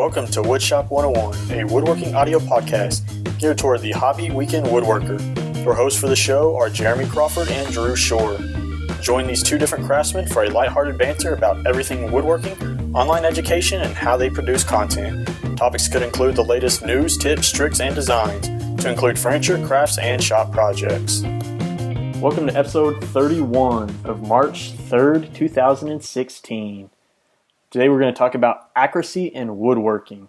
welcome to Woodshop 101, a woodworking audio podcast geared toward the hobby weekend woodworker. Your hosts for the show are Jeremy Crawford and Drew Shore. Join these two different craftsmen for a lighthearted banter about everything woodworking, online education, and how they produce content. Topics could include the latest news, tips, tricks, and designs, to include furniture, crafts, and shop projects. Welcome to episode 31 of March 3rd, 2016. Today we're going to talk about accuracy in woodworking.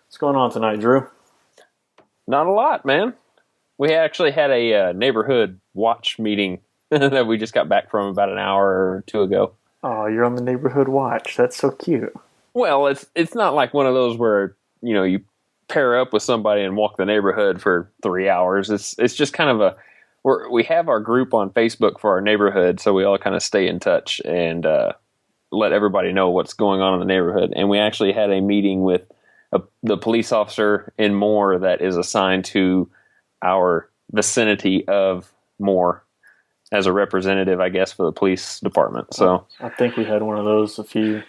What's going on tonight, Drew? Not a lot, man. We actually had a neighborhood watch meeting that we just got back from about an hour or two ago. Oh, you're on the neighborhood watch. That's so cute. Well, it's not like one of those where, you know, you pair up with somebody and walk the neighborhood for 3 hours. It's just kind of we have our group on Facebook for our neighborhood, so we all kind of stay in touch and let everybody know what's going on in the neighborhood. And we actually had a meeting with the police officer in Moore that is assigned to our vicinity of Moore as a representative, I guess, for the police department. So I think we had one of those a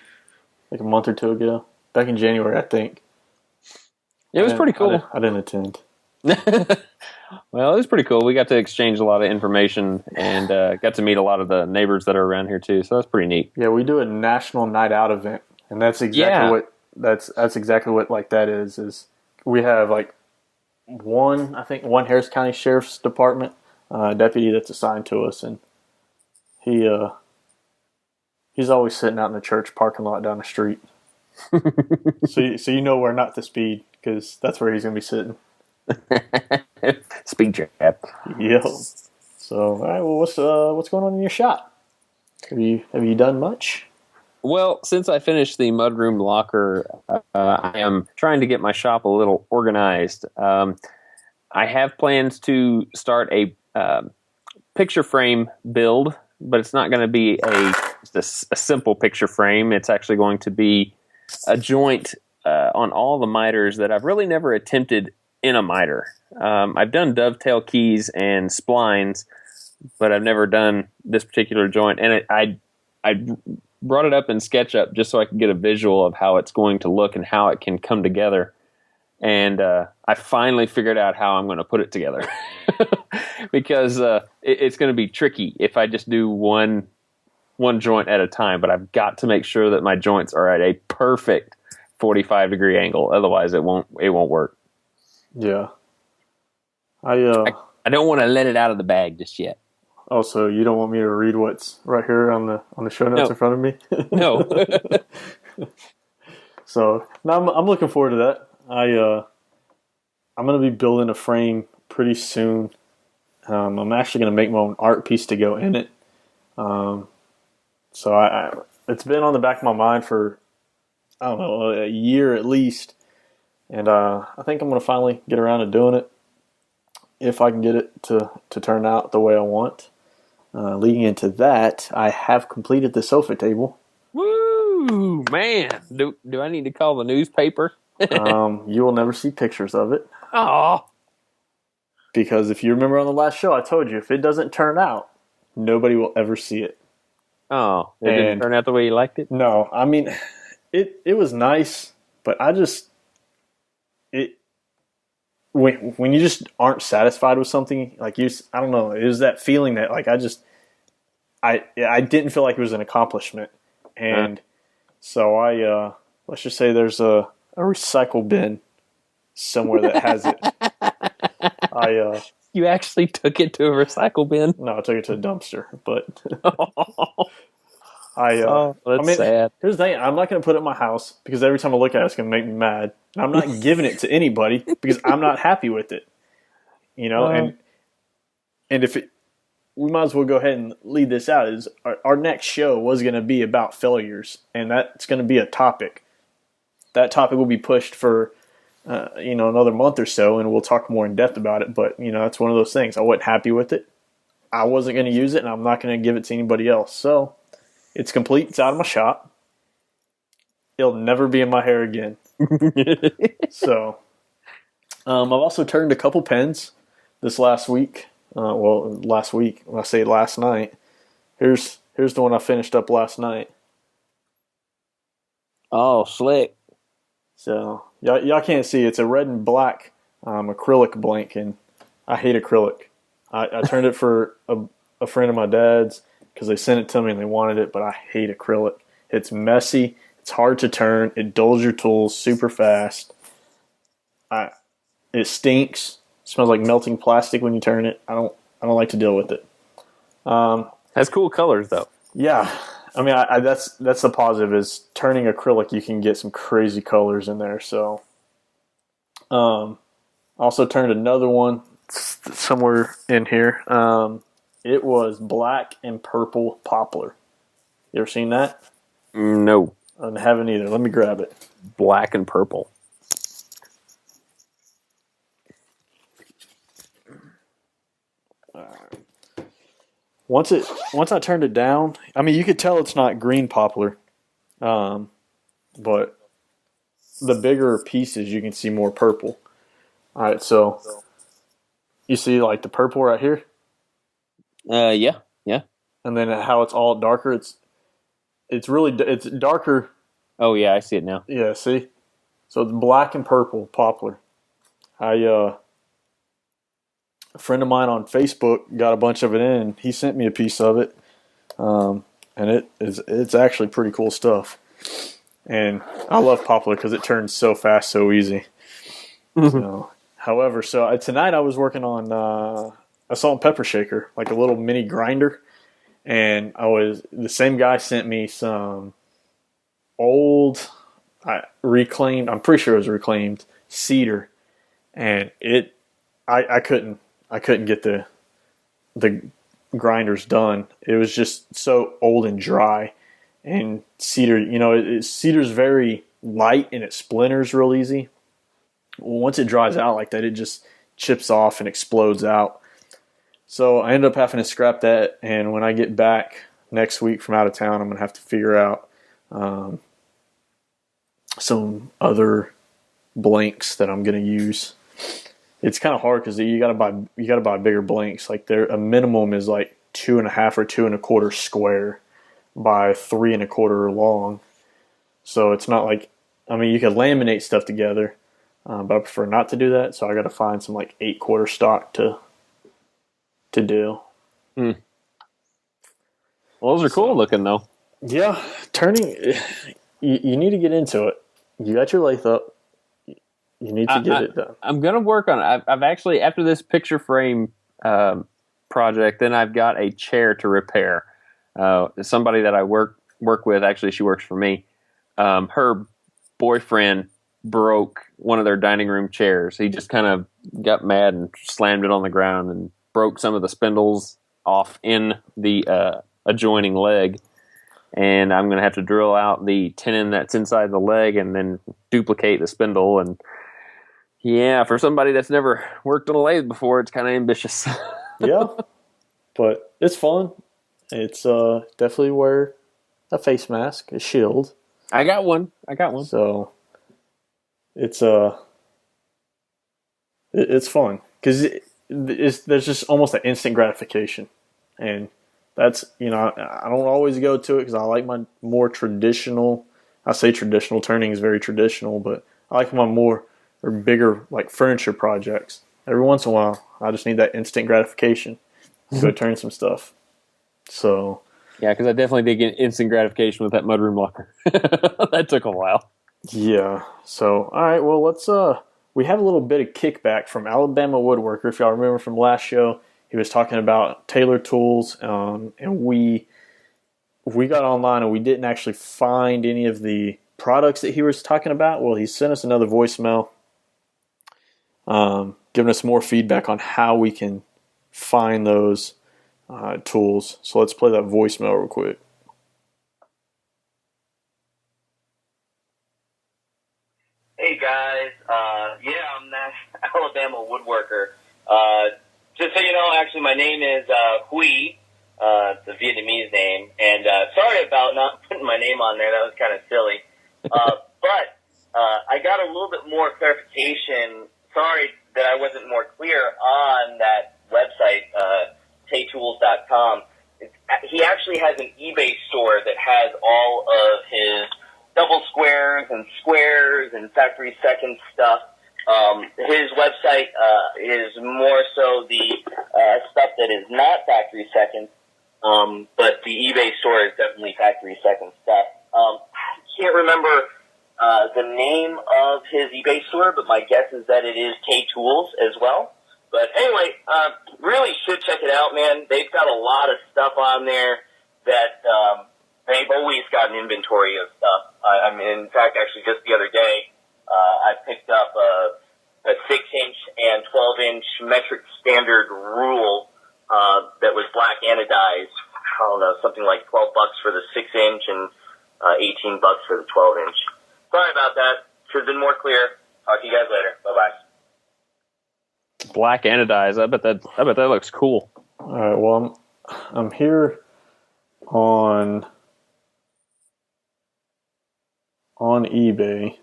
month or two ago, back in January, I think. It was pretty cool. I didn't attend. Well, it was pretty cool. We got to exchange a lot of information and got to meet a lot of the neighbors that are around here too. So that's pretty neat. Yeah, we do a national night out event, and that's exactly what like that is. Is we have like one Harris County Sheriff's Department deputy that's assigned to us, and he's always sitting out in the church parking lot down the street. so you know where not to speed, because that's where he's gonna be sitting. Speed trap. Yep. So, all right. Well, what's going on in your shop? Have you done much? Well, since I finished the mudroom locker, I am trying to get my shop a little organized. I have plans to start a picture frame build, but it's not going to be a simple picture frame. It's actually going to be a joint on all the miters that I've really never attempted in a miter. I've done dovetail keys and splines, but I've never done this particular joint. And I brought it up in SketchUp just so I could get a visual of how it's going to look and how it can come together. And I finally figured out how I'm going to put it together. Because it's going to be tricky if I just do one joint at a time. But I've got to make sure that my joints are at a perfect 45-degree angle. Otherwise, it won't work. Yeah. I don't want to let it out of the bag just yet. Also, you don't want me to read what's right here on the show notes in front of me? No. So, no, I'm looking forward to that. I'm going to be building a frame pretty soon. I'm actually going to make my own art piece to go in it. So it's been on the back of my mind for, I don't know, a year at least. And I think I'm going to finally get around to doing it, if I can get it to turn out the way I want. Leading into that, I have completed the sofa table. Woo, man. Do I need to call the newspaper? You will never see pictures of it. Oh. Because if you remember on the last show, I told you, if it doesn't turn out, nobody will ever see it. Oh, it didn't turn out the way you liked it? No, I mean, it was nice, but when you just aren't satisfied with something, like I don't know, it was that feeling that like I didn't feel like it was an accomplishment. And so let's just say there's a recycle bin somewhere that has it. You actually took it to a recycle bin? No, I took it to a dumpster, but that's sad. Here's the thing, I'm not going to put it in my house because every time I look at it, it's going to make me mad. And I'm not giving it to anybody because I'm not happy with it. You know, and if we might as well go ahead and lead this out, is our next show was going to be about failures, and that's going to be a topic. That topic will be pushed for another month or so, and we'll talk more in depth about it. But that's one of those things. I wasn't happy with it. I wasn't going to use it, and I'm not going to give it to anybody else. So it's complete. It's out of my shop. It'll never be in my hair again. So I've also turned a couple pens this last week. Last week. When I say last night, here's the one I finished up last night. Oh, slick. So y'all can't see. It's a red and black acrylic blank, and I hate acrylic. I turned it for a friend of my dad's because they sent it to me and they wanted it, but I hate acrylic. It's messy. It's hard to turn. It dulls your tools super fast. It stinks. It smells like melting plastic when you turn it. I don't like to deal with it. Has cool colors though. Yeah, I mean, that's the positive is turning acrylic. You can get some crazy colors in there. So, also turned another one somewhere in here. It was black and purple poplar. You ever seen that? No. I haven't either. Let me grab it. Black and purple. Once I turned it down, I mean, you could tell it's not green poplar, but the bigger pieces you can see more purple. All right, so you see like the purple right here, Yeah. and then how it's all darker. It's darker. Oh yeah, I see it now. Yeah, see, so it's black and purple poplar. A friend of mine on Facebook got a bunch of it in, and he sent me a piece of it, and it's actually pretty cool stuff. And I love poplar because it turns so fast, so easy. So, however, tonight I was working on a salt and pepper shaker, like a little mini grinder, and the same guy sent me some old reclaimed. I'm pretty sure it was reclaimed cedar, and I couldn't get the grinders done. It was just so old and dry. And cedar, cedar's very light and it splinters real easy. Once it dries out like that, it just chips off and explodes out. So I ended up having to scrap that. And when I get back next week from out of town, I'm going to have to figure out some other blanks that I'm going to use. It's kind of hard because you got to buy bigger blanks. Like a minimum is like 2.5 or 2 1/4 square by 3 1/4 long. So it's not like, I mean, you can laminate stuff together, but I prefer not to do that. So I got to find some like 8/4 stock to do. Well, those are cool looking though. Yeah, turning. You need to get into it. You got your lathe up. You need to get it done. I'm going to work on it. I've actually, after this picture frame project, then I've got a chair to repair. Somebody that I work with, actually she works for me, her boyfriend broke one of their dining room chairs. He just kind of got mad and slammed it on the ground and broke some of the spindles off in the adjoining leg. And I'm going to have to drill out the tenon that's inside the leg and then duplicate the spindle. And yeah, for somebody that's never worked on a lathe before, it's kind of ambitious. Yeah, but it's fun. It's definitely wear a face mask, a shield. I got one. So it's fun because there's just almost an instant gratification, and that's I don't always go to it because I like my more traditional. I say traditional turning is very traditional, but I like my more or bigger like furniture projects. Every once in a while, I just need that instant gratification. Go turn some stuff. So yeah, because I definitely did get instant gratification with that mudroom locker. That took a while. Yeah. So all right. Well, let's. We have a little bit of kickback from Alabama Woodworker. If y'all remember from last show, he was talking about Taylor tools, and we got online and we didn't actually find any of the products that he was talking about. Well, he sent us another voicemail, giving us more feedback on how we can find those tools. So let's play that voicemail real quick. Hey guys, I'm that Alabama Woodworker. Just so you know, actually my name is Huy. It's a Vietnamese name, and sorry about not putting my name on there. That was kind of silly. But I got a little bit more clarification. Sorry that I wasn't more clear on that website, taytools.com. He actually has an eBay store that has all of his double square squares and squares and factory second stuff. His website is more so the stuff that is not factory second, but the eBay store is definitely factory second stuff. I can't remember the name of his eBay store, but my guess is that it is K Tools as well. But anyway, really should check it out, man. They've got a lot of stuff on there that they've always got an inventory of stuff. I mean, in fact, actually, just the other day, I picked up a 6-inch and 12-inch metric standard rule that was black anodized. I don't know, something like $12 for the 6-inch and $18 for the 12-inch. Sorry about that. Should have been more clear. Talk to you guys later. Bye-bye. Black anodized. I bet that looks cool. All right. Well, I'm here on eBay,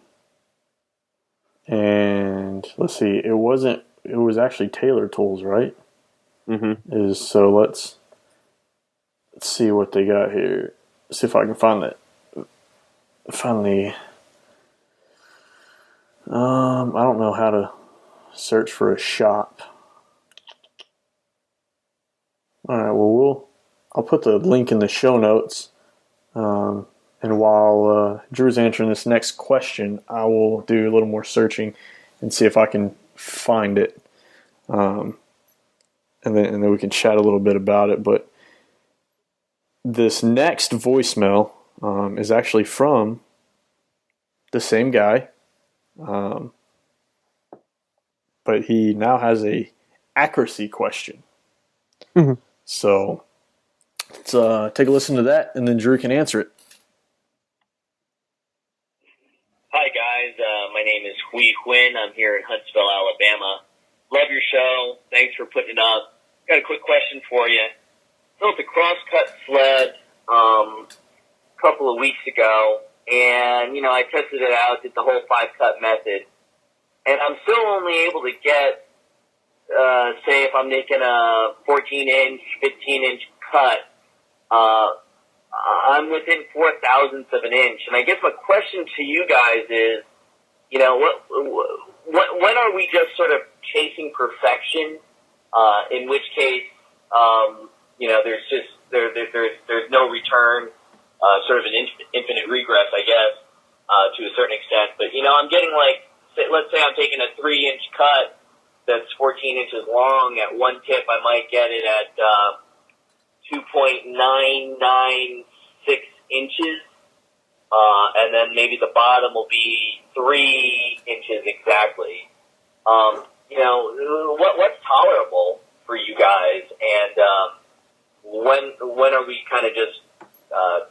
and let's see. It was actually Taylor Tools, right? Mm-hmm. So let's see what they got here. See if I can find that. Finally, I don't know how to search for a shop. All right, well, I'll put the link in the show notes. And while Drew's answering this next question, I will do a little more searching and see if I can find it. And then we can chat a little bit about it. But this next voicemail is actually from the same guy. But he now has a accuracy question. Mm-hmm. So let's take a listen to that, and then Drew can answer it. Hi, guys. My name is Hui Huyn. I'm here in Huntsville, Alabama. Love your show. Thanks for putting it up. Got a quick question for you. Built a cross-cut sled a couple of weeks ago, and, I tested it out, did the whole 5-cut method. And I'm still only able to get, say, if I'm making a 14-inch, 15-inch cut, I'm within 0.04 of an inch. And I guess my question to you guys is, when are we just sort of chasing perfection? In which case, there's no return, sort of an infinite regress, I guess, to a certain extent. But I'm getting let's say I'm taking a 3-inch cut that's 14 inches long. At one tip, I might get it at 2.996 inches, and then maybe the bottom will be 3 inches exactly. What's tolerable for you guys, and when are we kind of just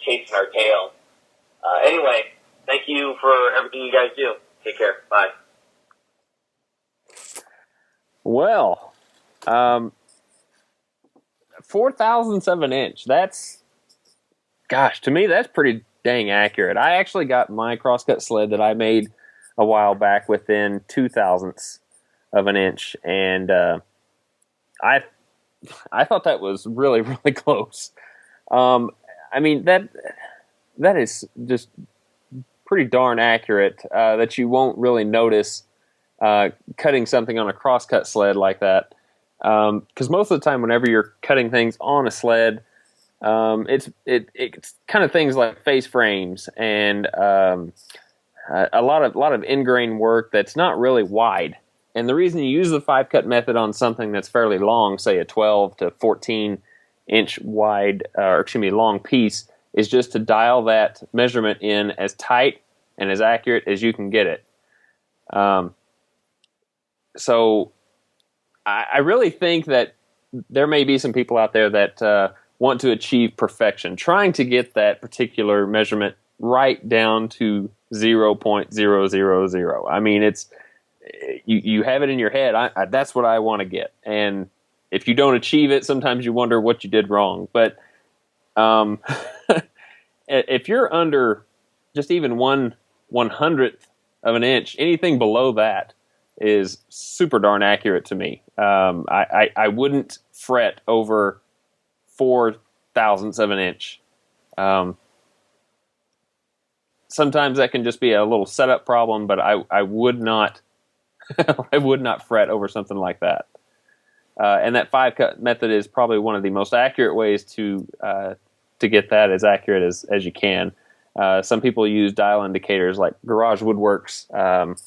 chasing our tail? Anyway, thank you for everything you guys do. Take care. Bye. Well, 0.04 of an inch. To me, that's pretty dang accurate. I actually got my crosscut sled that I made a while back within 0.02 of an inch, and I thought that was really, really close. That is just pretty darn accurate, that you won't really notice cutting something on a crosscut sled like that. Because most of the time, whenever you're cutting things on a sled, it's kind of things like face frames and a lot of in-grain work that's not really wide. And the reason you use the 5-cut method on something that's fairly long, say a 12 to 14 inch wide, long piece, is just to dial that measurement in as tight and as accurate as you can get it. So I really think that there may be some people out there that want to achieve perfection, trying to get that particular measurement right down to 0.000. I mean, it's you have it in your head. That's what I want to get, and if you don't achieve it, sometimes you wonder what you did wrong. But if you're under just even 1/100th of an inch, anything below that is super darn accurate to me. I wouldn't fret over 0.04 of an inch. sometimes that can just be a little setup problem, but I would not I would not fret over something like that. And that 5-cut method is probably one of the most accurate ways to get that as accurate as you can. Some people use dial indicators, like Garage Woodworks.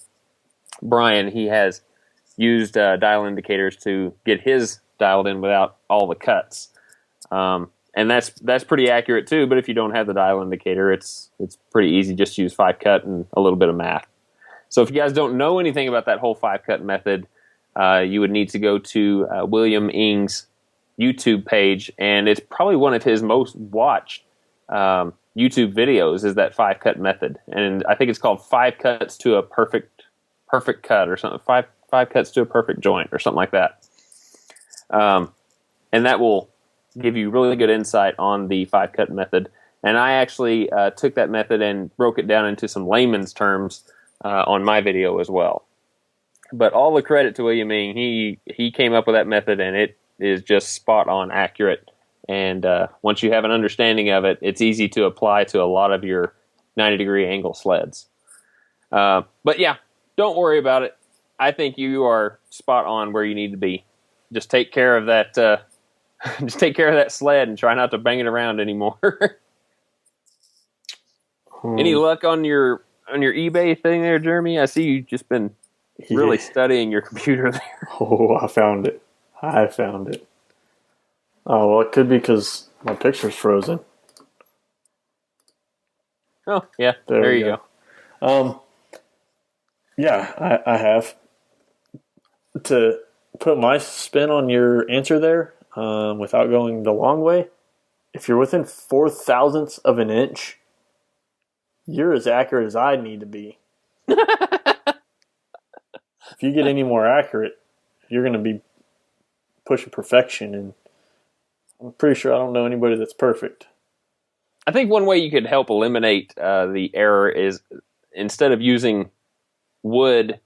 Brian, he has used dial indicators to get his dialed in without all the cuts. And that's pretty accurate too, but if you don't have the dial indicator, it's pretty easy. Just use 5-cut and a little bit of math. So if you guys don't know anything about that whole 5-cut method, you would need to go to William Ing's YouTube page, and it's probably one of his most watched YouTube videos is that 5-cut method. And I think it's called 5 cuts to a perfect cut or something. Five cuts to a perfect joint or something like that. And that will give you really good insight on the 5-cut method. And I actually took that method and broke it down into some layman's terms on my video as well. But all the credit to William Ing. He came up with that method, and it is just spot on accurate. And once you have an understanding of it, it's easy to apply to a lot of your 90-degree angle sleds. But yeah, don't worry about it. I think you are spot on where you need to be. Just take care of that. Just take care of that sled and try not to bang it around anymore. Any luck on your eBay thing there, Jeremy? I see you just been really studying your computer there. Oh, I found it. Oh, well, it could be because my picture's frozen. Oh, yeah. There you go. Yeah, I have. To put my spin on your answer there, without going the long way, if you're within 4/1000ths of an inch, you're as accurate as I need to be. If you get any more accurate, you're going to be pushing perfection, and I'm pretty sure I don't know anybody that's perfect. I think one way you could help eliminate the error is, instead of using wood,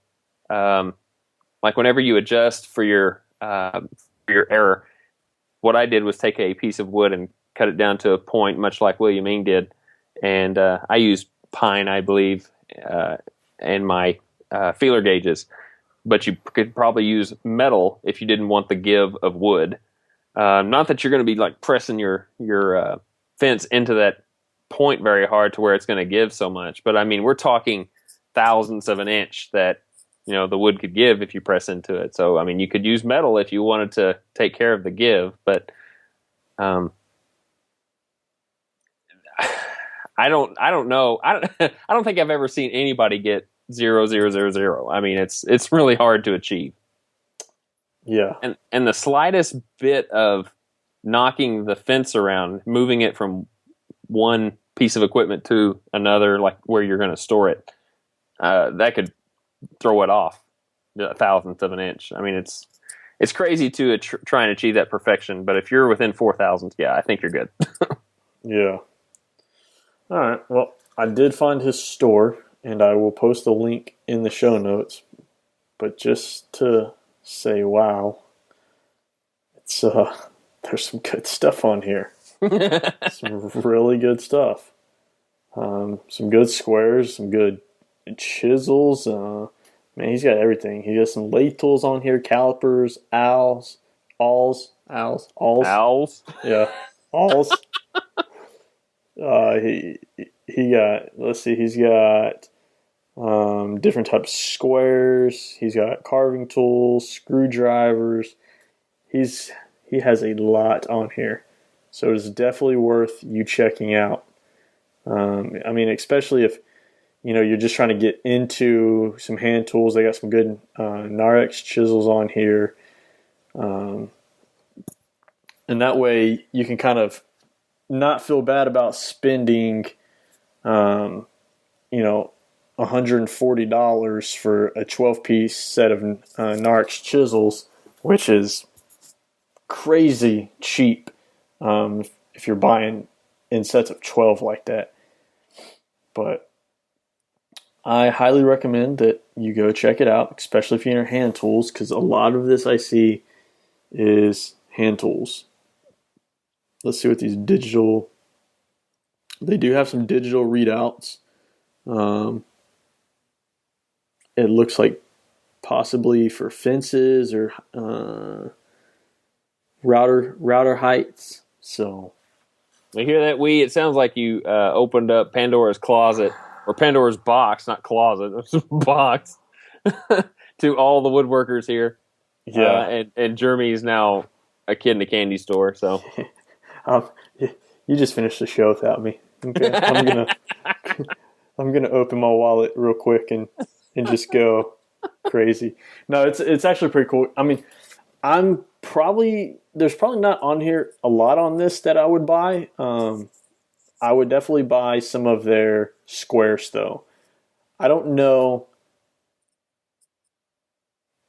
like whenever you adjust for your error, what I did was take a piece of wood and cut it down to a point, much like William Ing did, and I used pine, I believe, in my feeler gauges. But you could probably use metal if you didn't want the give of wood. Not that you're going to be like pressing your fence into that point very hard to where it's going to give so much. But I mean, we're talking thousandths of an inch that the wood could give if you press into it. So I mean, you could use metal if you wanted to take care of the give. But I don't know. I don't think I've ever seen anybody get 0.000. I mean, it's really hard to achieve. Yeah. And the slightest bit of knocking the fence around, moving it from one piece of equipment to another, like where you're going to store it, that could throw it off a thousandth of an inch. I mean, it's crazy to try and achieve that perfection. But if you're within 4/1000, yeah, I think you're good. Yeah. All right. Well, I did find his store, and I will post the link in the show notes. But just to say, wow, it's there's some good stuff on here. Some really good stuff. Some good squares, some good chisels. Man, he's got everything. He has some lathe tools on here, calipers, awls. Yeah, awls. He got, let's see, he's got different types of squares. He's got carving tools, screwdrivers. He has a lot on here, so it's definitely worth you checking out. I mean, especially if you're just trying to get into some hand tools. They got some good Narex chisels on here, and that way you can kind of not feel bad about spending, $140 for a 12-piece set of Narex chisels, which is crazy cheap if you're buying in sets of 12 like that. But I highly recommend that you go check it out, especially if you're in hand tools, because a lot of this I see is hand tools. Let's see what these digital... They do have some digital readouts. Um, it looks like possibly for fences or router heights. So I hear that, It sounds like you opened up Pandora's closet, or Pandora's box, not closet, box, to all the woodworkers here. yeah, And Jeremy is now a kid in a candy store. So um, you just finished the show without me. Okay, I'm gonna open my wallet real quick and just go crazy. No, it's actually pretty cool. I mean, there's probably not on here a lot on this that I would buy. I would definitely buy some of their squares though. I don't know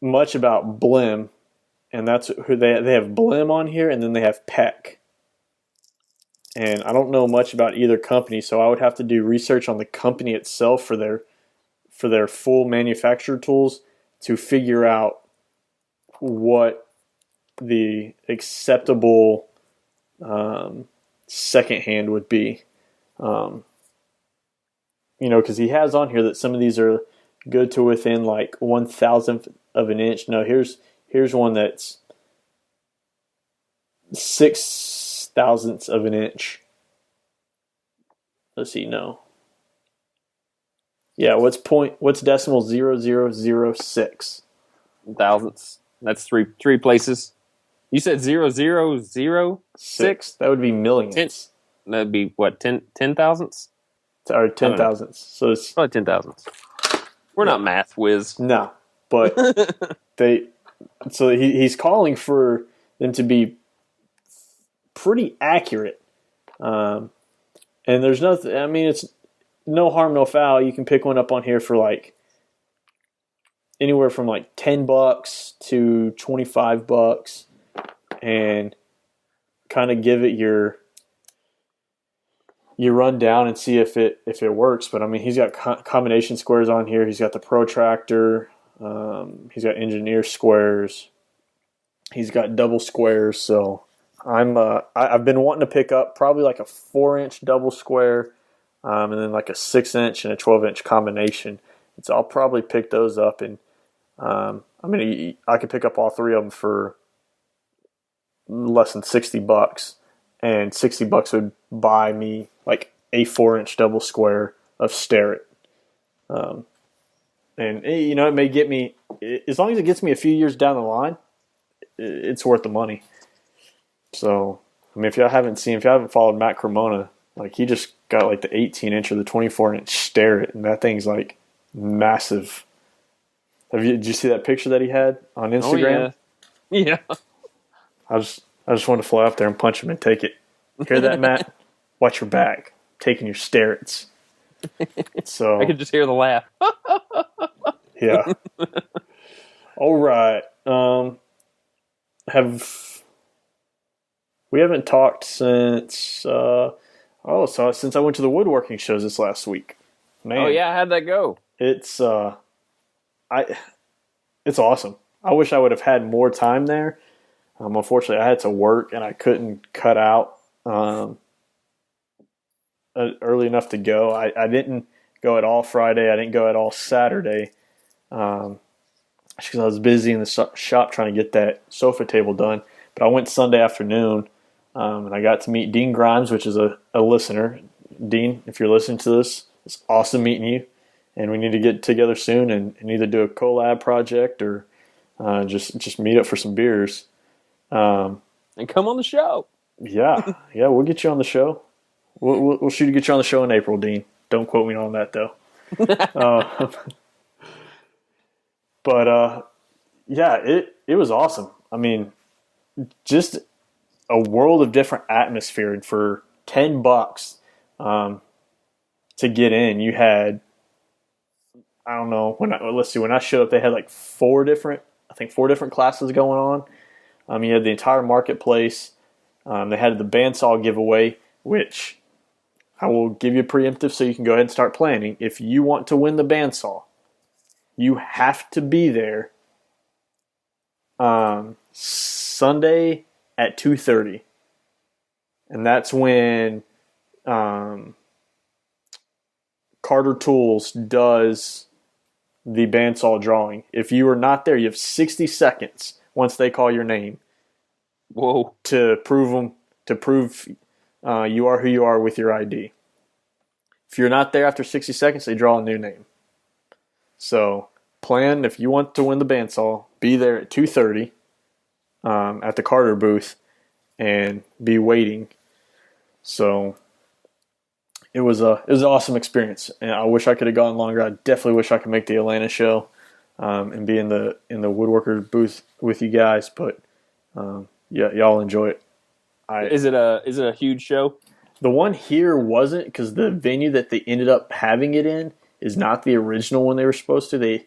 much about Blim, and that's who they have Blim on here, and then they have Peck. And I don't know much about either company, so I would have to do research on the company itself for their full manufacturer tools to figure out what the acceptable secondhand would be. Because he has on here that some of these are good to within like 1,000th of an inch. No, here's one that's 6,000ths of an inch. Let's see, no. Yeah, what's decimal 0006? thousandths. That's three places. You said 0006? That would be millions. That'd be what, 10 thousandths? Or 10,000ths. So it's probably 10 thousandths. We're not math whiz. No, but he's calling for them to be pretty accurate. And there's nothing, I mean, it's no harm, no foul. You can pick one up on here for like anywhere from like $10 to $25 and kind of give it your run down and see if it works. But I mean, he's got combination squares on here. He's got the protractor. He's got engineer squares. He's got double squares. So I've been wanting to pick up probably like a 4-inch double square, and then like a 6-inch and a 12-inch combination. And so I'll probably pick those up, and I could pick up all three of them for less than $60, and $60 would buy me like a 4-inch double square of Starrett. And it may get me, as long as it gets me a few years down the line, it's worth the money. So, I mean, if you haven't followed Matt Cremona, like he just got like the 18-inch or the 24-inch Starrett, and that thing's like massive. Did you see that picture that he had on Instagram? Oh, yeah. I just wanted to fly up there and punch him and take it. Hear that, Matt? Watch your back. Taking your Starretts. So I could just hear the laugh. Yeah. All right. We haven't talked since since I went to the woodworking shows this last week. Man. Oh yeah, how'd that go? It's it's awesome. I wish I would have had more time there. Unfortunately, I had to work and I couldn't cut out early enough to go. I didn't go at all Friday. I didn't go at all Saturday because I was busy in the shop trying to get that sofa table done. But I went Sunday afternoon, and I got to meet Dean Grimes, which is a listener. Dean, if you're listening to this, it's awesome meeting you. And we need to get together soon and either do a collab project or just meet up for some beers. And come on the show. Yeah, we'll get you on the show. We'll shoot to get you on the show in April, Dean. Don't quote me on that though. But it was awesome. I mean, just a world of different atmosphere, and for $10 to get in, you had, I don't know, when I showed up, they had like four different classes going on. You had the entire marketplace. They had the bandsaw giveaway, which I will give you preemptive so you can go ahead and start planning. If you want to win the bandsaw, you have to be there Sunday at 2:30. And that's when Carter Tools does the bandsaw drawing. If you are not there, you have 60 seconds once they call your name. Whoa. To prove you are who you are with your ID. If you're not there after 60 seconds, they draw a new name. So plan, if you want to win the bandsaw, be there at 2:30 at the Carter booth and be waiting. So it was an awesome experience, and I wish I could have gone longer. I definitely wish I could make the Atlanta show and be in the Woodworker booth with you guys. But yeah, y'all enjoy it. Is it a huge show? The one here wasn't, because the venue that they ended up having it in is not the original one they were supposed to. They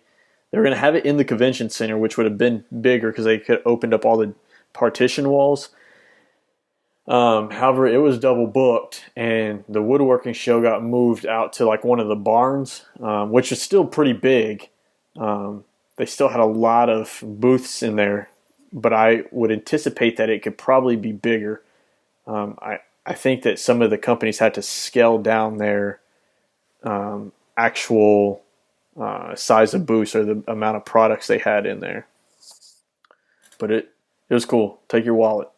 were going to have it in the convention center, which would have been bigger because they could have opened up all the partition walls. However, it was double booked, and the woodworking show got moved out to like one of the barns, which is still pretty big. They still had a lot of booths in there, but I would anticipate that it could probably be bigger. I think that some of the companies had to scale down their actual size of booths or the amount of products they had in there. But it was cool. Take your wallet.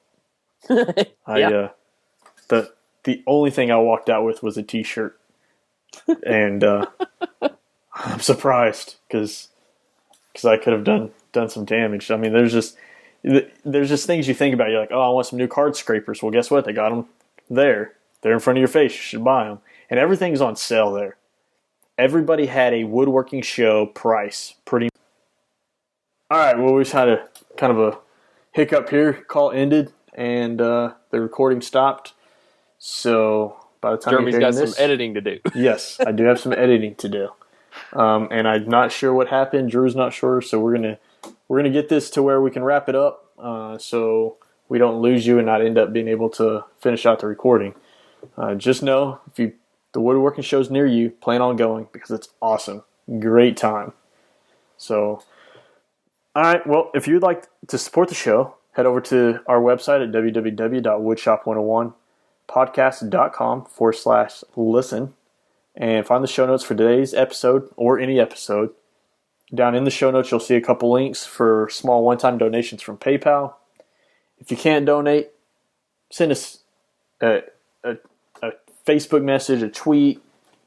Yeah. The only thing I walked out with was a T-shirt, and I'm surprised because I could have done some damage. I mean, there's just things you think about. You're like, oh, I want some new card scrapers. Well, guess what? They got them there. They're in front of your face. You should buy them, and everything's on sale there. Everybody had a woodworking show price. Pretty. All right. Well, we just had a kind of a hiccup here. Call ended. And the recording stopped. So by the time Jeremy's got some editing to do. Yes, I do have some editing to do. And I'm not sure what happened. Drew's not sure. So we're gonna get this to where we can wrap it up, so we don't lose you and not end up being able to finish out the recording. Just know if the woodworking show's near you, plan on going because it's awesome. Great time. So, all right. Well, if you'd like to support the show, head over to our website at www.woodshop101podcast.com/listen and find the show notes for today's episode or any episode. Down in the show notes, you'll see a couple links for small one-time donations from PayPal. If you can't donate, send us a Facebook message, a tweet,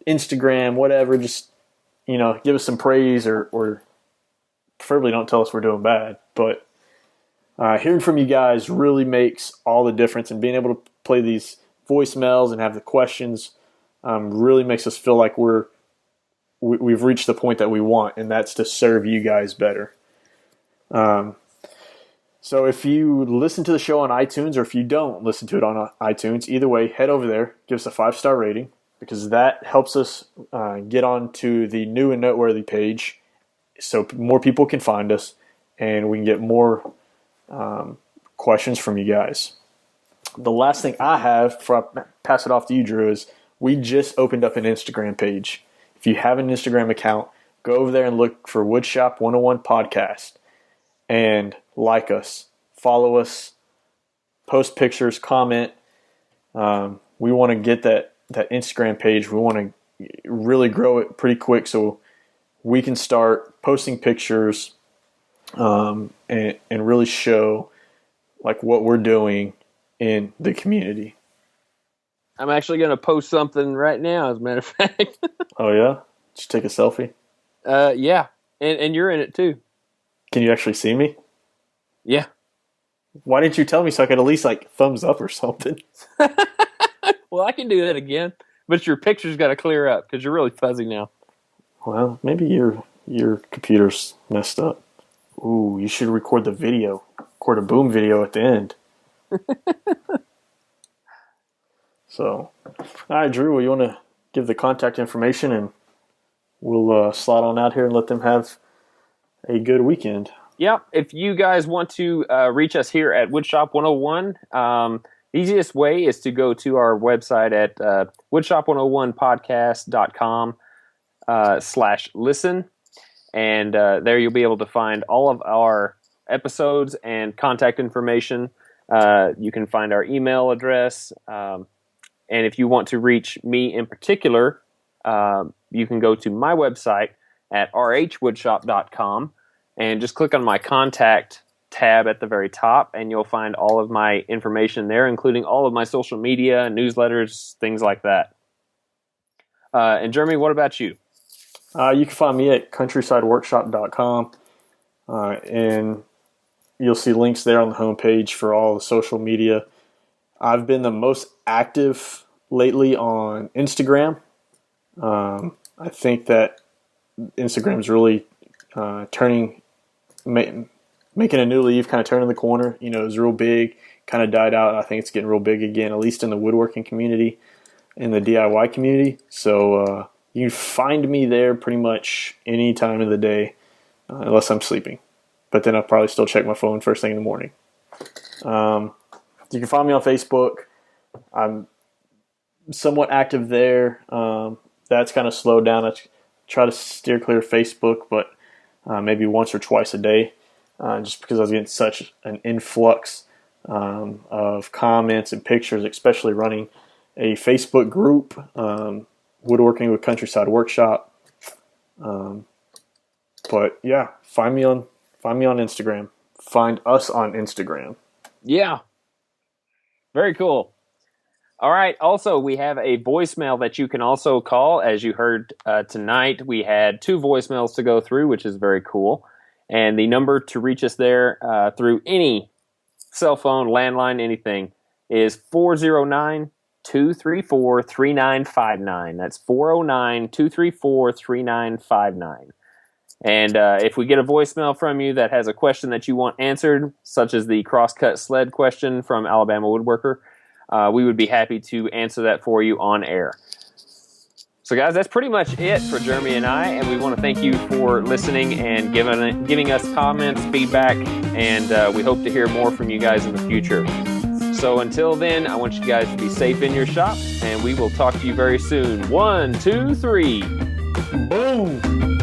Instagram, whatever. Just, give us some praise or preferably don't tell us we're doing bad. But hearing from you guys really makes all the difference, and being able to play these voicemails and have the questions really makes us feel like we've reached the point that we want, and that's to serve you guys better. So if you listen to the show on iTunes, or if you don't listen to it on iTunes, either way, head over there, give us a 5-star rating, because that helps us get onto the new and noteworthy page so more people can find us and we can get more questions from you guys. The last thing I have before I pass it off to you, Drew, is we just opened up an Instagram page. If you have an Instagram account, go over there and look for Woodshop 101 Podcast and like us, follow us, post pictures, comment. We want to get that Instagram page. We want to really grow it pretty quick so we can start posting pictures and really show like what we're doing in the community. I'm actually going to post something right now, as a matter of fact. Oh, yeah? Just take a selfie? Yeah. And you're in it, too. Can you actually see me? Yeah. Why didn't you tell me so I could at least, thumbs up or something? Well, I can do that again. But your picture's got to clear up because you're really fuzzy now. Well, maybe your computer's messed up. Ooh, you should record the video. Record a boom video at the end. So, all right, Drew, well, you want to give the contact information and we'll slide on out here and let them have a good weekend. Yeah, if you guys want to reach us here at Woodshop 101, the easiest way is to go to our website at woodshop101podcast.com/listen. And there you'll be able to find all of our episodes and contact information. You can find our email address. And if you want to reach me in particular, you can go to my website at rhwoodshop.com and just click on my contact tab at the very top, and you'll find all of my information there, including all of my social media, newsletters, things like that. And Jeremy, what about you? You can find me at countrysideworkshop.com, and you'll see links there on the homepage for all the social media. I've been the most active lately on Instagram. I think that Instagram's really making a new leaf, kind of turning the corner. You know, it was real big, kind of died out. I think it's getting real big again, at least in the woodworking community, in the DIY community. So you can find me there pretty much any time of the day, unless I'm sleeping. But then I'll probably still check my phone first thing in the morning. You can find me on Facebook. I'm somewhat active there. That's kind of slowed down. I try to steer clear of Facebook, but maybe once or twice a day, just because I was getting such an influx of comments and pictures, especially running a Facebook group, Woodworking with Countryside Workshop. But yeah, find me on Instagram. Find us on Instagram. Yeah. Very cool. All right. Also, we have a voicemail that you can also call. As you heard tonight, we had 2 voicemails to go through, which is very cool. And the number to reach us there through any cell phone, landline, anything is 409-234-3959. That's 409-234-3959. And if we get a voicemail from you that has a question that you want answered, such as the crosscut sled question from Alabama Woodworker, we would be happy to answer that for you on air. So, guys, that's pretty much it for Jeremy and I, and we want to thank you for listening and giving us comments, feedback, and we hope to hear more from you guys in the future. So until then, I want you guys to be safe in your shop, and we will talk to you very soon. 1, 2, 3. Boom!